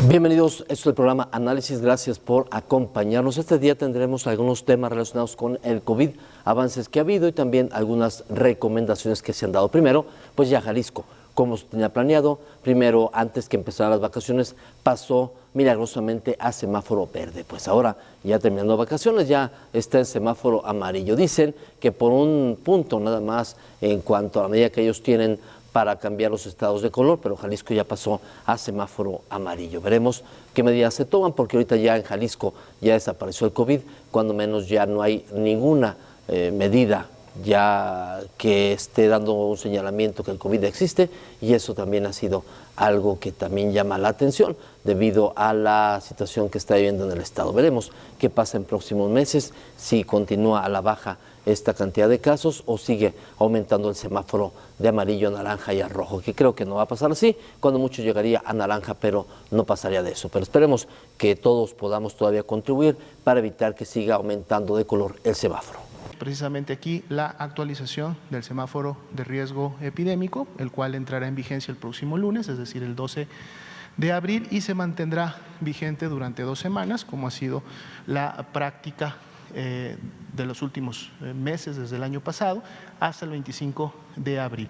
Bienvenidos, esto es el programa Análisis, gracias por acompañarnos. Este día tendremos algunos temas relacionados con el COVID, avances que ha habido y también algunas recomendaciones que se han dado. Primero, pues ya Jalisco, como se tenía planeado, primero antes que empezaran las vacaciones pasó milagrosamente a semáforo verde. Pues ahora, ya terminando vacaciones, ya está en semáforo amarillo. Dicen que por un punto nada más en cuanto a la medida que ellos tienen para cambiar los estados de color, pero Jalisco ya pasó a semáforo amarillo. Veremos qué medidas se toman, porque ahorita ya en Jalisco ya desapareció el COVID, cuando menos ya no hay ninguna medida ya que esté dando un señalamiento que el COVID existe, y eso también ha sido algo que también llama la atención debido a la situación que está viviendo en el estado. Veremos qué pasa en próximos meses, si continúa a la baja esta cantidad de casos o sigue aumentando el semáforo de amarillo, naranja y a rojo, que creo que no va a pasar así, cuando mucho llegaría a naranja, pero no pasaría de eso. Pero esperemos que todos podamos todavía contribuir para evitar que siga aumentando de color el semáforo. Precisamente aquí la actualización del semáforo de riesgo epidémico, el cual entrará en vigencia el próximo lunes, es decir, el 12 de abril, y se mantendrá vigente durante 2 semanas, como ha sido la práctica de los últimos meses, desde el año pasado hasta el 25 de abril.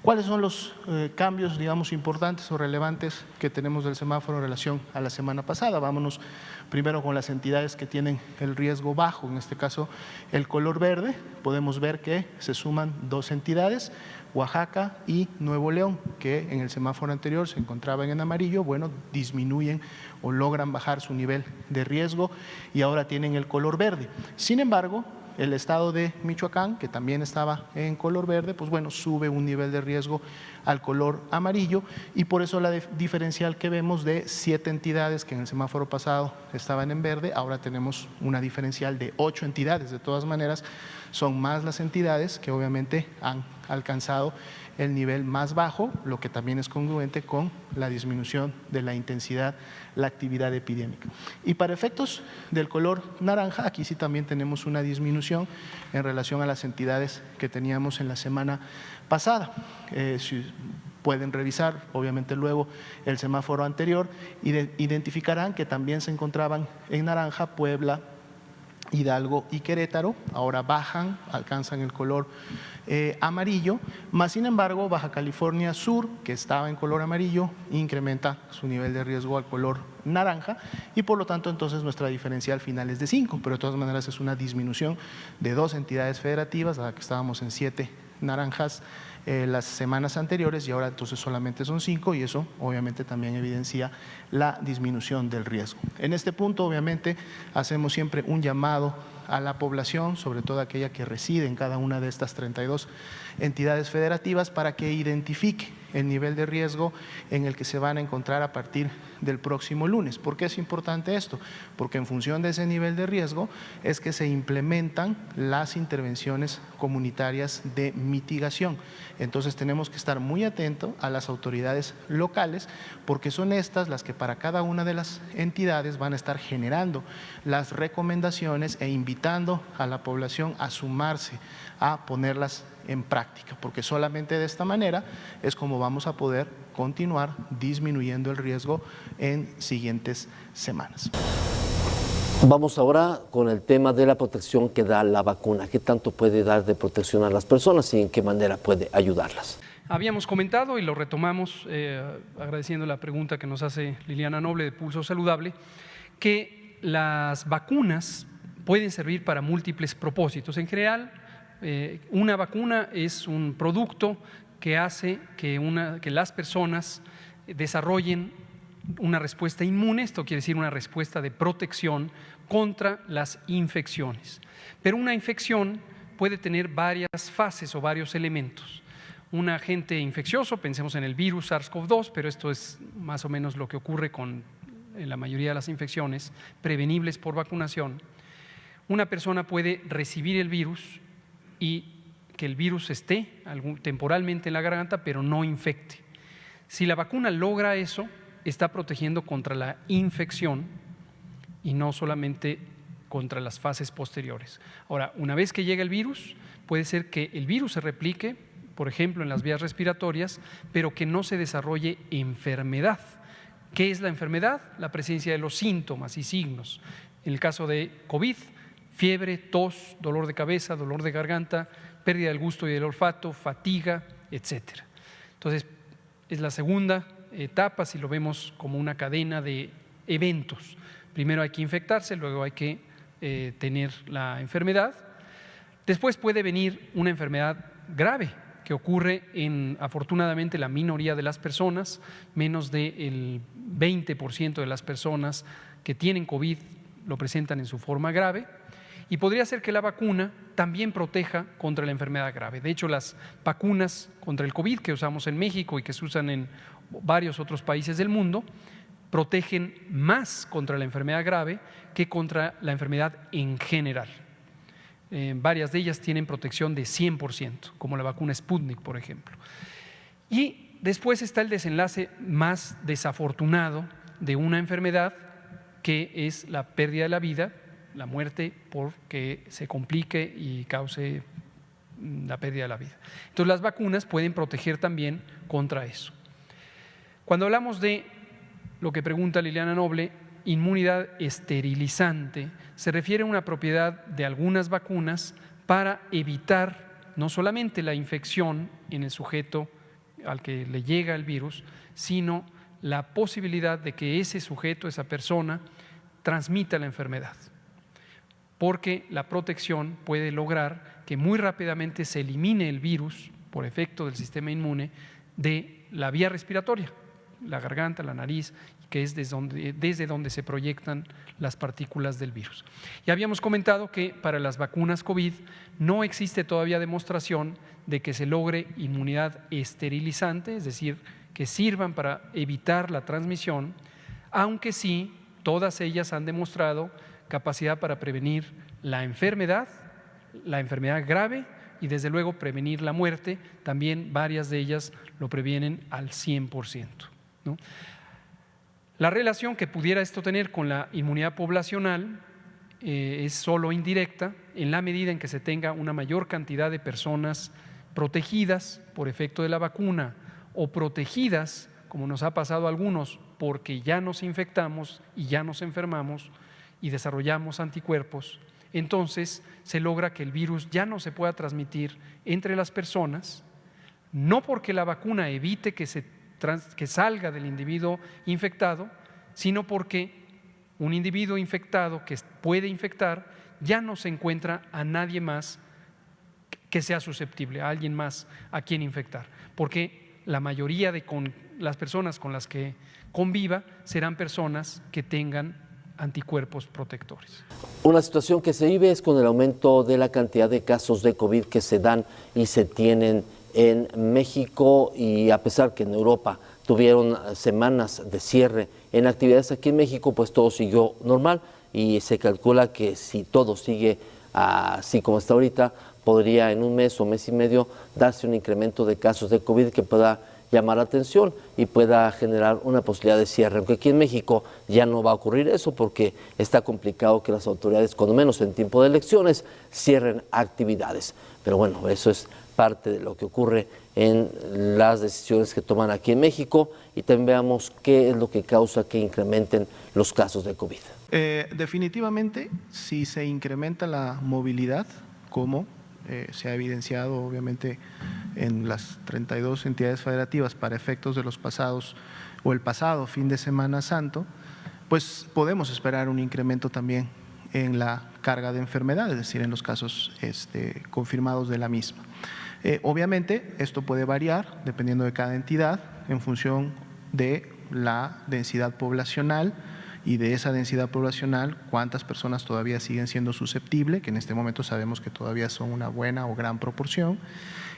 ¿Cuáles son los cambios, digamos, importantes o relevantes que tenemos del semáforo en relación a la semana pasada? Vámonos primero con las entidades que tienen el riesgo bajo, en este caso el color verde. Podemos ver que se suman 2 entidades, Oaxaca y Nuevo León, que en el semáforo anterior se encontraban en amarillo, bueno, disminuyen o logran bajar su nivel de riesgo y ahora tienen el color verde. Sin embargo, el estado de Michoacán, que también estaba en color verde, pues bueno, sube un nivel de riesgo al color amarillo, y por eso la diferencial que vemos de 7 entidades que en el semáforo pasado estaban en verde, ahora tenemos una diferencial de 8 entidades. De todas maneras, son más las entidades que obviamente han alcanzado el nivel más bajo, lo que también es congruente con la disminución de la intensidad, la actividad epidémica. Y para efectos del color naranja, aquí sí también tenemos una disminución en relación a las entidades que teníamos en la semana pasada. Si pueden revisar, obviamente luego, el semáforo anterior, identificarán que también se encontraban en naranja Puebla, Hidalgo y Querétaro. Ahora bajan, alcanzan el color amarillo, más sin embargo Baja California Sur, que estaba en color amarillo, incrementa su nivel de riesgo al color naranja, y por lo tanto entonces nuestra diferencial final es de 5, pero de todas maneras es una disminución de 2 entidades federativas, a la que estábamos en 7 naranjas las semanas anteriores, y ahora entonces solamente son 5, y eso obviamente también evidencia la disminución del riesgo. En este punto obviamente hacemos siempre un llamado a la población, sobre todo aquella que reside en cada una de estas 32 entidades federativas, para que identifique el nivel de riesgo en el que se van a encontrar a partir del próximo lunes. ¿Por qué es importante esto? Porque en función de ese nivel de riesgo es que se implementan las intervenciones comunitarias de mitigación. Entonces tenemos que estar muy atentos a las autoridades locales, porque son estas las que para cada una de las entidades van a estar generando las recomendaciones e invitando a la población a sumarse, a ponerlas en práctica, porque solamente de esta manera es como vamos a poder continuar disminuyendo el riesgo en siguientes semanas. Vamos ahora con el tema de la protección que da la vacuna. ¿Qué tanto puede dar de protección a las personas y en qué manera puede ayudarlas? Habíamos comentado y lo retomamos agradeciendo la pregunta que nos hace Liliana Noble de Pulso Saludable, que las vacunas pueden servir para múltiples propósitos. En general, una vacuna es un producto que hace que las personas desarrollen una respuesta inmune, esto quiere decir una respuesta de protección contra las infecciones. Pero una infección puede tener varias fases o varios elementos. Un agente infeccioso, pensemos en el virus SARS-CoV-2, pero esto es más o menos lo que ocurre con la mayoría de las infecciones prevenibles por vacunación. Una persona puede recibir el virus y que el virus esté temporalmente en la garganta, pero no infecte. Si la vacuna logra eso, está protegiendo contra la infección y no solamente contra las fases posteriores. Ahora, una vez que llega el virus, puede ser que el virus se replique, por ejemplo, en las vías respiratorias, pero que no se desarrolle enfermedad. ¿Qué es la enfermedad? La presencia de los síntomas y signos. En el caso de COVID, fiebre, tos, dolor de cabeza, dolor de garganta, pérdida del gusto y del olfato, fatiga, etcétera. Entonces, es la segunda etapa, si lo vemos como una cadena de eventos. Primero hay que infectarse, luego hay que tener la enfermedad. Después puede venir una enfermedad grave que ocurre en, afortunadamente, la minoría de las personas. Menos del 20% de las personas que tienen COVID lo presentan en su forma grave. Y podría ser que la vacuna también proteja contra la enfermedad grave. De hecho, las vacunas contra el COVID que usamos en México y que se usan en varios otros países del mundo protegen más contra la enfermedad grave que contra la enfermedad en general. Varias de ellas tienen protección de 100%, como la vacuna Sputnik, por ejemplo. Y después está el desenlace más desafortunado de una enfermedad, que es la pérdida de la vida, la muerte porque se complique y cause la pérdida de la vida. Entonces, las vacunas pueden proteger también contra eso. Cuando hablamos de lo que pregunta Liliana Noble, inmunidad esterilizante, se refiere a una propiedad de algunas vacunas para evitar no solamente la infección en el sujeto al que le llega el virus, sino la posibilidad de que ese sujeto, esa persona, transmita la enfermedad. Porque la protección puede lograr que muy rápidamente se elimine el virus por efecto del sistema inmune de la vía respiratoria, la garganta, la nariz, que es desde donde se proyectan las partículas del virus. Ya habíamos comentado que para las vacunas COVID no existe todavía demostración de que se logre inmunidad esterilizante, es decir, que sirvan para evitar la transmisión, aunque sí todas ellas han demostrado capacidad para prevenir la enfermedad grave y desde luego prevenir la muerte. También varias de ellas lo previenen al 100%, ¿no? La relación que pudiera esto tener con la inmunidad poblacional es solo indirecta en la medida en que se tenga una mayor cantidad de personas protegidas por efecto de la vacuna o protegidas, como nos ha pasado a algunos, porque ya nos infectamos y ya nos enfermamos y desarrollamos anticuerpos. Entonces se logra que el virus ya no se pueda transmitir entre las personas, no porque la vacuna evite que salga del individuo infectado, sino porque un individuo infectado que puede infectar ya no se encuentra a nadie más que sea susceptible, a alguien más a quien infectar, porque la mayoría de las personas con las que conviva serán personas que tengan anticuerpos protectores. Una situación que se vive es con el aumento de la cantidad de casos de COVID que se dan y se tienen en México, y a pesar que en Europa tuvieron semanas de cierre en actividades, aquí en México pues todo siguió normal, y se calcula que si todo sigue así como está ahorita, podría en un mes o mes y medio darse un incremento de casos de COVID que pueda llamar la atención y pueda generar una posibilidad de cierre, aunque aquí en México ya no va a ocurrir eso porque está complicado que las autoridades, cuando menos en tiempo de elecciones, cierren actividades. Pero bueno, eso es parte de lo que ocurre en las decisiones que toman aquí en México, y también veamos qué es lo que causa que incrementen los casos de COVID. Definitivamente, si se incrementa la movilidad, como se ha evidenciado obviamente en las 32 entidades federativas para efectos de los pasados o el pasado fin de Semana Santo, pues podemos esperar un incremento también en la carga de enfermedad, es decir, en los casos confirmados de la misma. Obviamente, esto puede variar dependiendo de cada entidad en función de la densidad poblacional y de esa densidad poblacional cuántas personas todavía siguen siendo susceptibles, que en este momento sabemos que todavía son una buena o gran proporción,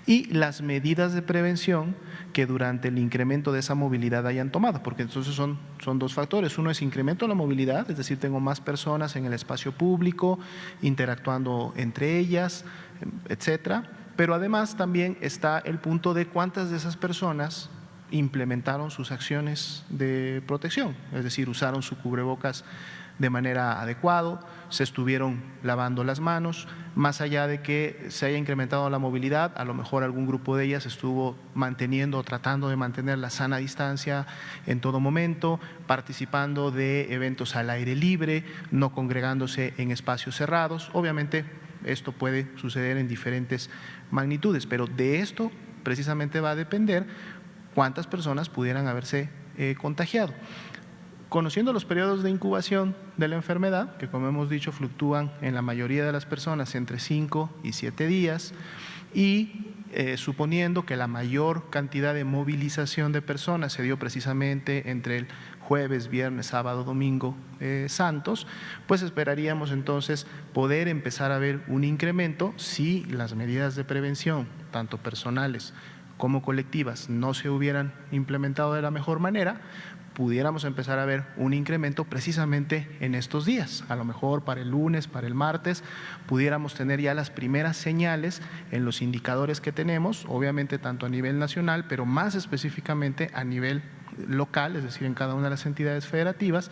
y las medidas de prevención que durante el incremento de esa movilidad hayan tomado, porque entonces son dos factores. Uno es incremento de la movilidad, es decir, tengo más personas en el espacio público, interactuando entre ellas, etcétera, pero además también está el punto de cuántas de esas personas implementaron sus acciones de protección, es decir, usaron su cubrebocas de manera adecuada, se estuvieron lavando las manos, más allá de que se haya incrementado la movilidad, a lo mejor algún grupo de ellas estuvo manteniendo o tratando de mantener la sana distancia en todo momento, participando de eventos al aire libre, no congregándose en espacios cerrados. Obviamente esto puede suceder en diferentes magnitudes, pero de esto precisamente va a depender cuántas personas pudieran haberse contagiado. Conociendo los periodos de incubación de la enfermedad, que como hemos dicho fluctúan en la mayoría de las personas entre 5 y 7 días, y suponiendo que la mayor cantidad de movilización de personas se dio precisamente entre el jueves, viernes, sábado, domingo santos, pues esperaríamos entonces poder empezar a ver un incremento si las medidas de prevención, tanto personales como colectivas, no se hubieran implementado de la mejor manera, pudiéramos empezar a ver un incremento precisamente en estos días. A lo mejor para el lunes, para el martes, pudiéramos tener ya las primeras señales en los indicadores que tenemos, obviamente tanto a nivel nacional, pero más específicamente a nivel local, es decir, en cada una de las entidades federativas,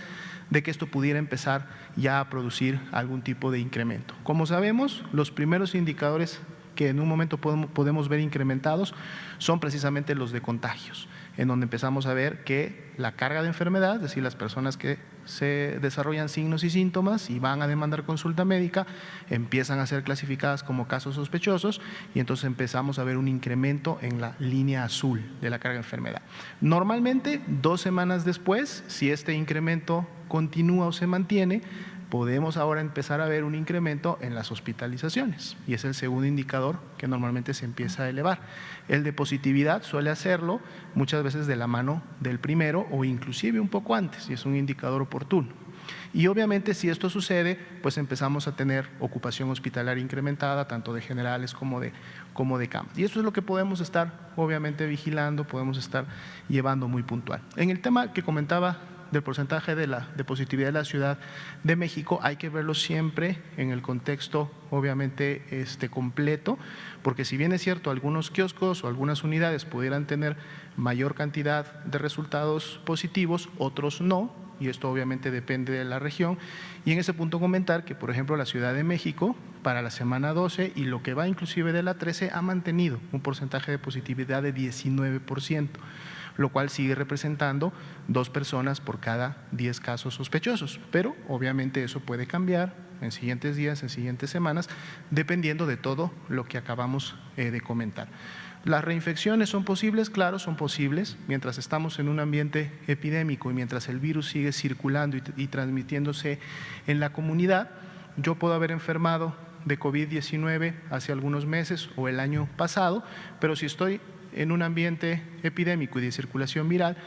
de que esto pudiera empezar ya a producir algún tipo de incremento. Como sabemos, los primeros indicadores que en un momento podemos ver incrementados son precisamente los de contagios, en donde empezamos a ver que la carga de enfermedad, es decir, las personas que se desarrollan signos y síntomas y van a demandar consulta médica, empiezan a ser clasificadas como casos sospechosos y entonces empezamos a ver un incremento en la línea azul de la carga de enfermedad. Normalmente, 2 semanas después, si este incremento continúa o se mantiene, podemos ahora empezar a ver un incremento en las hospitalizaciones y es el segundo indicador que normalmente se empieza a elevar. El de positividad suele hacerlo muchas veces de la mano del primero o inclusive un poco antes y es un indicador oportuno. Y obviamente si esto sucede, pues empezamos a tener ocupación hospitalaria incrementada, tanto de generales como de camas. Y eso es lo que podemos estar obviamente vigilando, podemos estar llevando muy puntual. En el tema que comentaba del porcentaje de positividad de la Ciudad de México, hay que verlo siempre en el contexto obviamente completo, porque si bien es cierto algunos kioscos o algunas unidades pudieran tener mayor cantidad de resultados positivos, otros no, y esto obviamente depende de la región, y en ese punto comentar que por ejemplo la Ciudad de México para la semana 12 y lo que va inclusive de la 13 ha mantenido un porcentaje de positividad de 19%, lo cual sigue representando 2 personas por cada 10 casos sospechosos. Pero obviamente eso puede cambiar en siguientes días, en siguientes semanas, dependiendo de todo lo que acabamos de comentar. ¿Las reinfecciones son posibles? Claro, son posibles. Mientras estamos en un ambiente epidémico y mientras el virus sigue circulando y transmitiéndose en la comunidad, yo puedo haber enfermado de COVID-19 hace algunos meses o el año pasado, pero si estoy en un ambiente epidémico y de circulación viral,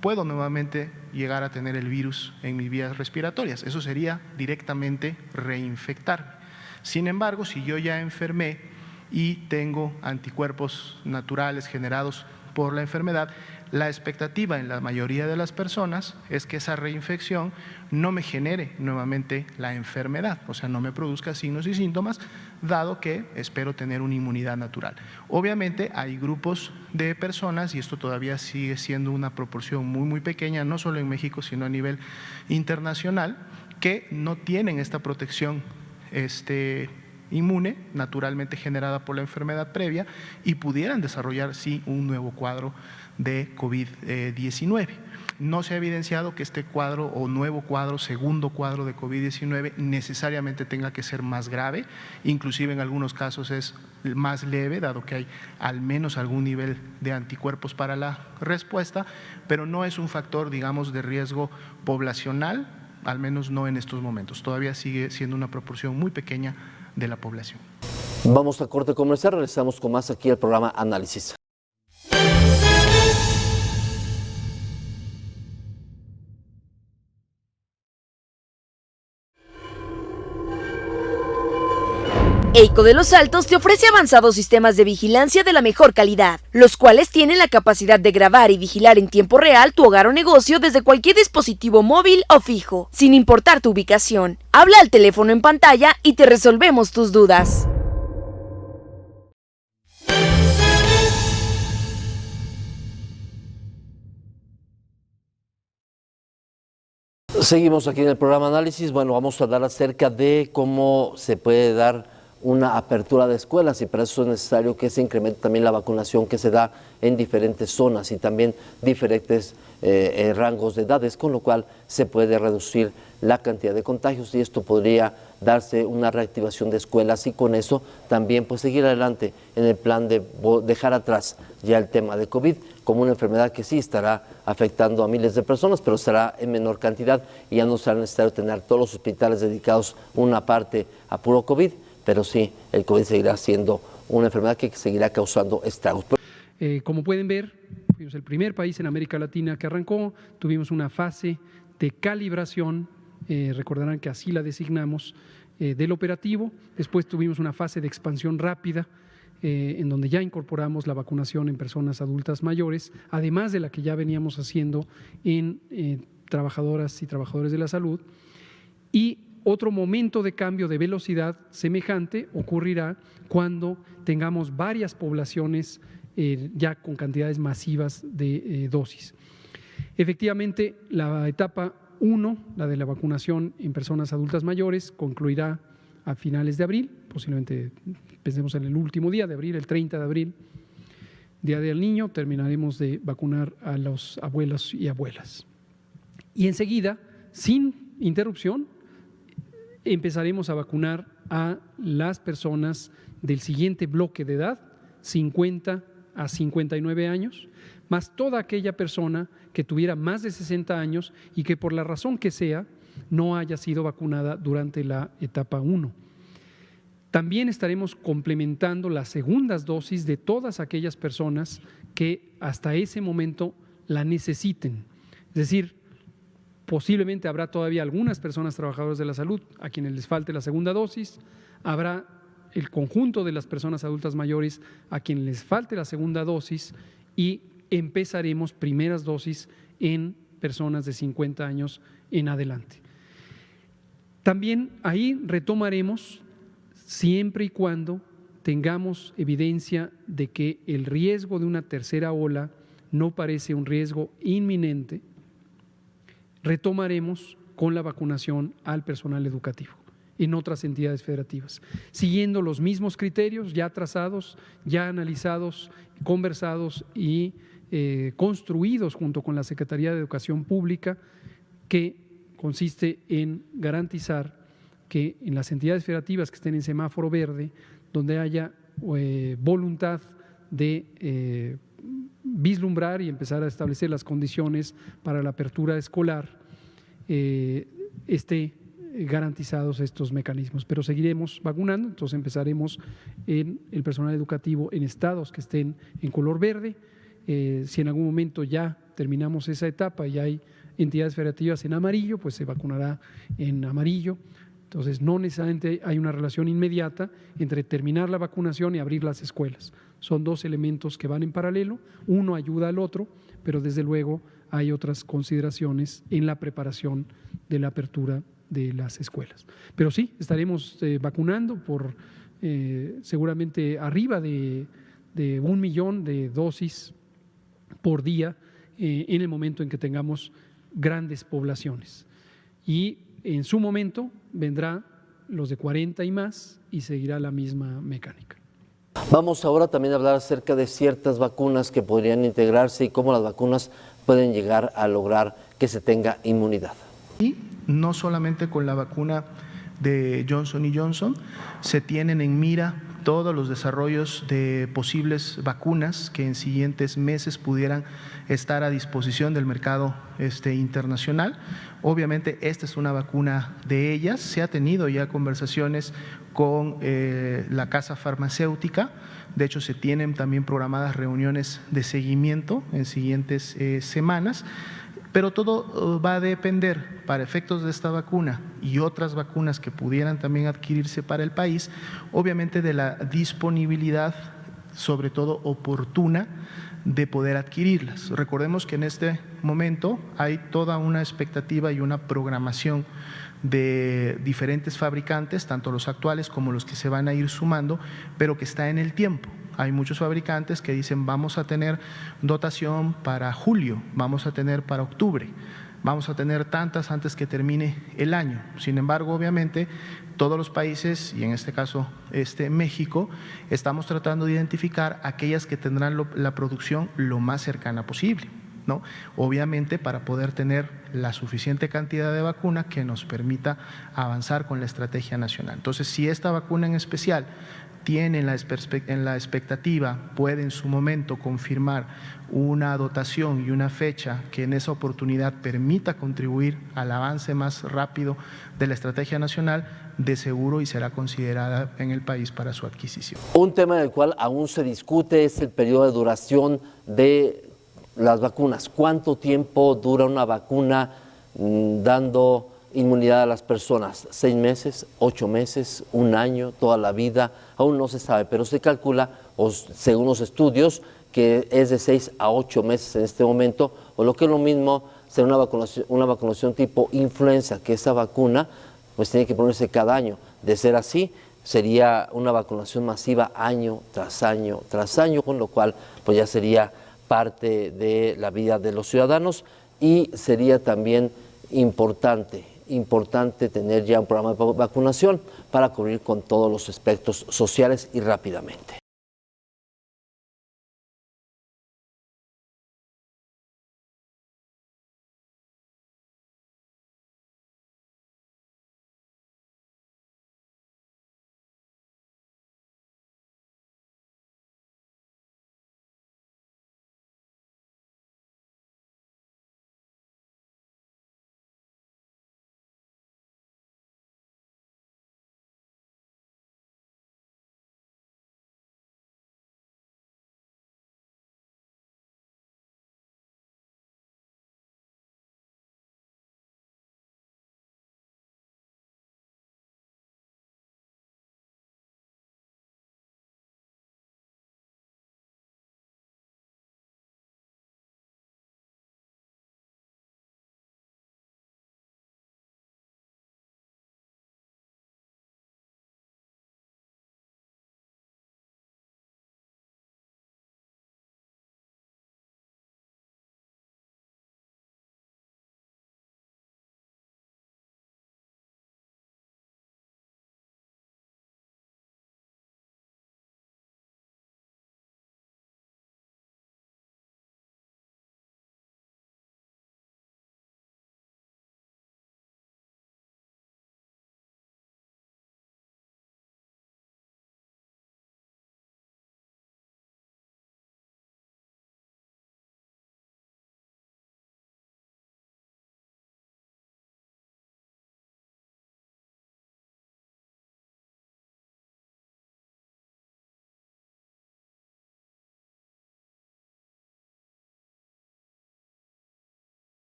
puedo nuevamente llegar a tener el virus en mis vías respiratorias. Eso sería directamente reinfectarme. Sin embargo, si yo ya enfermé y tengo anticuerpos naturales generados por la enfermedad, la expectativa en la mayoría de las personas es que esa reinfección no me genere nuevamente la enfermedad, o sea, no me produzca signos y síntomas, dado que espero tener una inmunidad natural. Obviamente hay grupos de personas, y esto todavía sigue siendo una proporción muy pequeña, no solo en México, sino a nivel internacional, que no tienen esta protección inmune naturalmente generada por la enfermedad previa y pudieran desarrollar sí un nuevo cuadro de COVID-19. No se ha evidenciado que este cuadro o nuevo cuadro, segundo cuadro de COVID-19 necesariamente tenga que ser más grave, inclusive en algunos casos es más leve, dado que hay al menos algún nivel de anticuerpos para la respuesta, pero no es un factor, digamos, de riesgo poblacional, al menos no en estos momentos. Todavía sigue siendo una proporción muy pequeña de la población. Vamos a corte comercial, regresamos con más aquí al programa Análisis. EICO de Los Altos te ofrece avanzados sistemas de vigilancia de la mejor calidad, los cuales tienen la capacidad de grabar y vigilar en tiempo real tu hogar o negocio desde cualquier dispositivo móvil o fijo, sin importar tu ubicación. Habla al teléfono en pantalla y te resolvemos tus dudas. Seguimos aquí en el programa Análisis. Bueno, vamos a hablar acerca de cómo se puede dar una apertura de escuelas y para eso es necesario que se incremente también la vacunación que se da en diferentes zonas y también diferentes rangos de edades, con lo cual se puede reducir la cantidad de contagios y esto podría darse una reactivación de escuelas y con eso también pues seguir adelante en el plan de dejar atrás ya el tema de COVID como una enfermedad que sí estará afectando a miles de personas, pero será en menor cantidad y ya no será necesario tener todos los hospitales dedicados una parte a puro COVID, pero sí, el COVID seguirá siendo una enfermedad que seguirá causando estragos. Como pueden ver, fuimos el primer país en América Latina que arrancó, tuvimos una fase de calibración, recordarán que así la designamos, del operativo, después tuvimos una fase de expansión rápida, en donde ya incorporamos la vacunación en personas adultas mayores, además de la que ya veníamos haciendo en trabajadoras y trabajadores de la salud, y otro momento de cambio de velocidad semejante ocurrirá cuando tengamos varias poblaciones ya con cantidades masivas de dosis. Efectivamente, la etapa 1, la de la vacunación en personas adultas mayores, concluirá a finales de abril, posiblemente pensemos en el último día de abril, el 30 de abril, Día del Niño, terminaremos de vacunar a los abuelos y abuelas. Y enseguida, sin interrupción, empezaremos a vacunar a las personas del siguiente bloque de edad, 50 a 59 años, más toda aquella persona que tuviera más de 60 años y que por la razón que sea no haya sido vacunada durante la etapa 1. También estaremos complementando las segundas dosis de todas aquellas personas que hasta ese momento la necesiten. Es decir, posiblemente habrá todavía algunas personas trabajadoras de la salud a quienes les falte la segunda dosis, habrá el conjunto de las personas adultas mayores a quienes les falte la segunda dosis y empezaremos primeras dosis en personas de 50 años en adelante. También ahí retomaremos siempre y cuando tengamos evidencia de que el riesgo de una tercera ola no parece un riesgo inminente, retomaremos con la vacunación al personal educativo en otras entidades federativas, siguiendo los mismos criterios ya trazados, ya analizados, conversados y construidos junto con la Secretaría de Educación Pública, que consiste en garantizar que en las entidades federativas que estén en semáforo verde, donde haya voluntad de vislumbrar y empezar a establecer las condiciones para la apertura escolar, esté garantizados estos mecanismos. Pero seguiremos vacunando, entonces empezaremos en el personal educativo en estados que estén en color verde. Si en algún momento ya terminamos esa etapa y hay entidades federativas en amarillo, pues se vacunará en amarillo. Entonces, no necesariamente hay una relación inmediata entre terminar la vacunación y abrir las escuelas. Son dos elementos que van en paralelo, uno ayuda al otro, pero desde luego hay otras consideraciones en la preparación de la apertura de las escuelas. Pero sí, estaremos vacunando por seguramente arriba de 1 millón de dosis por día en el momento en que tengamos grandes poblaciones. Y en su momento vendrá los de 40 y más y seguirá la misma mecánica. Vamos ahora también a hablar acerca de ciertas vacunas que podrían integrarse y cómo las vacunas pueden llegar a lograr que se tenga inmunidad. Y no solamente con la vacuna de Johnson & Johnson, se tienen en mira todos los desarrollos de posibles vacunas que en siguientes meses pudieran estar a disposición del mercado internacional. Obviamente esta es una vacuna de ellas, se ha tenido ya conversaciones con la casa farmacéutica, de hecho se tienen también programadas reuniones de seguimiento en siguientes semanas. Pero todo va a depender, para efectos de esta vacuna y otras vacunas que pudieran también adquirirse para el país, obviamente de la disponibilidad, sobre todo oportuna, de poder adquirirlas. Recordemos que en este momento hay toda una expectativa y una programación de diferentes fabricantes, tanto los actuales como los que se van a ir sumando, pero que está en el tiempo. Hay muchos fabricantes que dicen vamos a tener dotación para julio, vamos a tener para octubre. vamos a tener tantas antes que termine el año. Sin embargo, obviamente, todos los países, y en este caso México, estamos tratando de identificar aquellas que tendrán la producción lo más cercana posible, ¿no? Obviamente para poder tener la suficiente cantidad de vacuna que nos permita avanzar con la estrategia nacional. Entonces, si esta vacuna en especial tiene en la expectativa, puede en su momento confirmar una dotación y una fecha que en esa oportunidad permita contribuir al avance más rápido de la estrategia nacional, de seguro y será considerada en el país para su adquisición. Un tema en el cual aún se discute es el periodo de duración de las vacunas. ¿Cuánto tiempo dura una vacuna dando inmunidad a las personas? ¿6 meses, 8 meses, 1 año, toda la vida? Aún no se sabe, pero se calcula, o según los estudios, que es de 6 a 8 meses en este momento, o lo que es lo mismo, será una vacunación tipo influenza, que esa vacuna pues tiene que ponerse cada año. De ser así, sería una vacunación masiva año tras año tras año, con lo cual pues ya sería parte de la vida de los ciudadanos y sería también importante tener ya un programa de vacunación para cubrir con todos los aspectos sociales y rápidamente.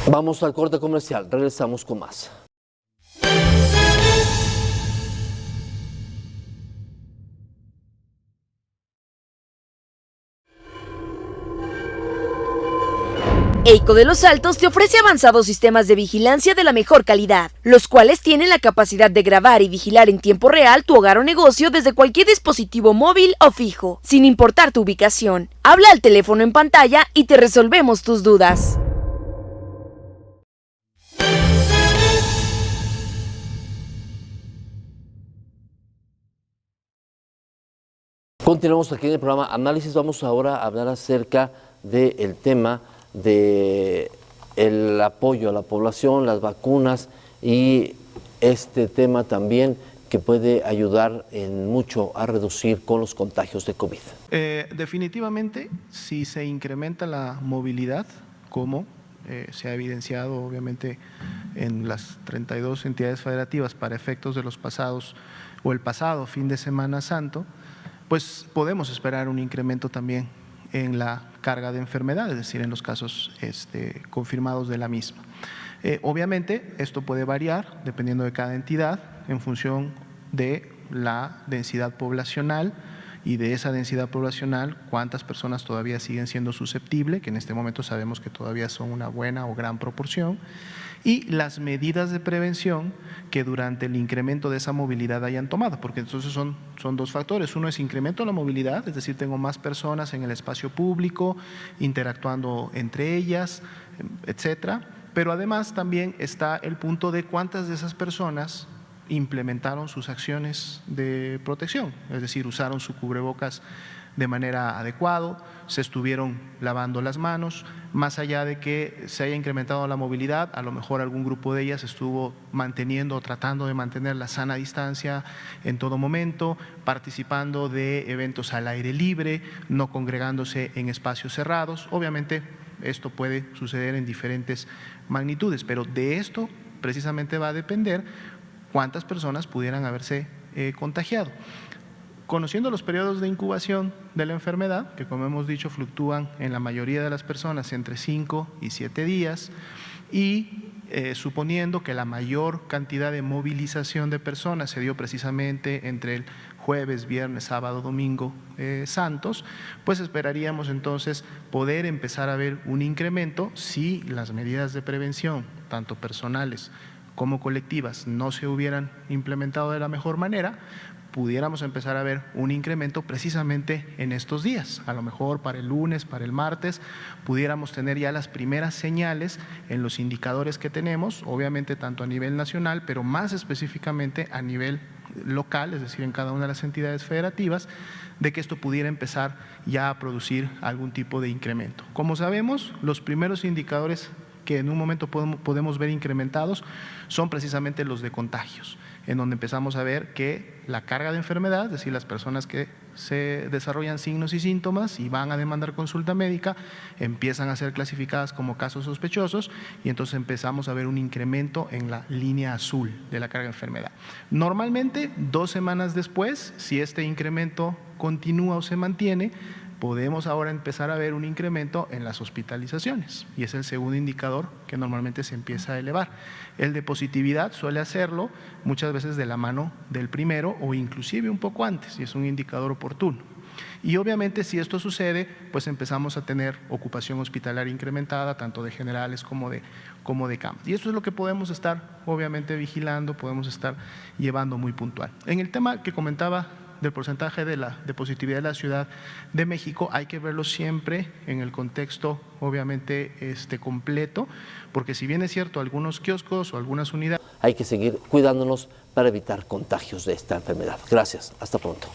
Vamos al corte comercial, regresamos con más. EICO de Los Altos te ofrece avanzados sistemas de vigilancia de la mejor calidad, los cuales tienen la capacidad de grabar y vigilar en tiempo real tu hogar o negocio desde cualquier dispositivo móvil o fijo, sin importar tu ubicación. Habla al teléfono en pantalla y te resolvemos tus dudas. Continuamos aquí en el programa Análisis. Vamos ahora a hablar acerca del tema del apoyo a la población, las vacunas y este tema también que puede ayudar en mucho a reducir con los contagios de COVID. Definitivamente, si se incrementa la movilidad, como se ha evidenciado obviamente en las 32 entidades federativas para efectos de los pasados o el pasado fin de Semana Santo, pues podemos esperar un incremento también en la carga de enfermedad, es decir, en los casos confirmados de la misma. Obviamente, esto puede variar dependiendo de cada entidad en función de la densidad poblacional y de esa densidad poblacional, cuántas personas todavía siguen siendo susceptibles, que en este momento sabemos que todavía son una buena o gran proporción, y las medidas de prevención que durante el incremento de esa movilidad hayan tomado, porque entonces son dos factores. Uno es incremento de la movilidad, es decir, tengo más personas en el espacio público, interactuando entre ellas, etcétera, pero además también está el punto de cuántas de esas personas implementaron sus acciones de protección, es decir, usaron su cubrebocas de manera adecuada, se estuvieron lavando las manos, más allá de que se haya incrementado la movilidad, a lo mejor algún grupo de ellas estuvo manteniendo o tratando de mantener la sana distancia en todo momento, participando de eventos al aire libre, no congregándose en espacios cerrados. Obviamente esto puede suceder en diferentes magnitudes, pero de esto precisamente va a depender cuántas personas pudieran haberse contagiado. Conociendo los periodos de incubación de la enfermedad, que como hemos dicho fluctúan en la mayoría de las personas entre 5 y 7 días, y suponiendo que la mayor cantidad de movilización de personas se dio precisamente entre el jueves, viernes, sábado, domingo santos, pues esperaríamos entonces poder empezar a ver un incremento si las medidas de prevención, tanto personales como colectivas, no se hubieran implementado de la mejor manera, pudiéramos empezar a ver un incremento precisamente en estos días. A lo mejor para el lunes, para el martes, pudiéramos tener ya las primeras señales en los indicadores que tenemos, obviamente tanto a nivel nacional, pero más específicamente a nivel local, es decir, en cada una de las entidades federativas, de que esto pudiera empezar ya a producir algún tipo de incremento. Como sabemos, los primeros indicadores que en un momento podemos ver incrementados son precisamente los de contagios, en donde empezamos a ver que la carga de enfermedad, es decir, las personas que se desarrollan signos y síntomas y van a demandar consulta médica, empiezan a ser clasificadas como casos sospechosos y entonces empezamos a ver un incremento en la línea azul de la carga de enfermedad. Normalmente, 2 semanas después, si este incremento continúa o se mantiene, podemos ahora empezar a ver un incremento en las hospitalizaciones y es el segundo indicador que normalmente se empieza a elevar. El de positividad suele hacerlo muchas veces de la mano del primero o inclusive un poco antes y es un indicador oportuno. Y obviamente si esto sucede, pues empezamos a tener ocupación hospitalaria incrementada, tanto de generales como de camas. Y eso es lo que podemos estar obviamente vigilando, podemos estar llevando muy puntual. En el tema que comentaba del porcentaje de positividad de la Ciudad de México, hay que verlo siempre en el contexto obviamente completo, porque si bien es cierto algunos kioscos o algunas unidades… Hay que seguir cuidándonos para evitar contagios de esta enfermedad. Gracias, hasta pronto.